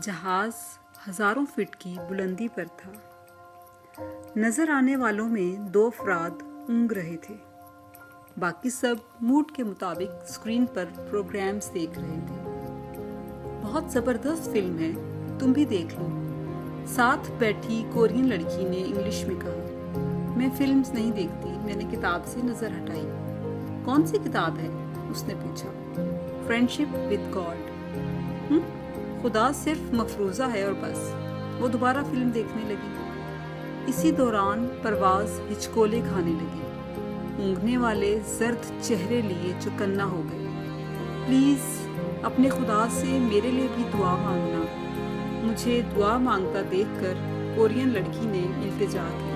جہاز ہزاروں فٹ کی بلندی پر تھا۔ نظر آنے والوں میں 2 افراد اونگ رہے تھے، باقی سب موڈ کے مطابق اسکرین پر پروگرامز دیکھ رہے تھے۔ بہت زبردست فلم ہے، تم بھی دیکھ لو، ساتھ بیٹھی کورین لڑکی نے انگلش میں کہا۔ میں فلمز نہیں دیکھتی، میں نے کتاب سے نظر ہٹائی۔ کون سی کتاب ہے؟ اس نے پوچھا۔ Friendship with God. خدا صرف مفروضہ ہے اور بس۔ وہ دوبارہ فلم دیکھنے لگی۔ اسی دوران پرواز ہچکولے کھانے لگی۔ اونگنے والے زرد چہرے لیے چوکنا ہو گئے۔ پلیز اپنے خدا سے میرے لیے بھی دعا مانگنا۔ مجھے دعا مانگتا دیکھ کر کورین لڑکی نے التجا کی۔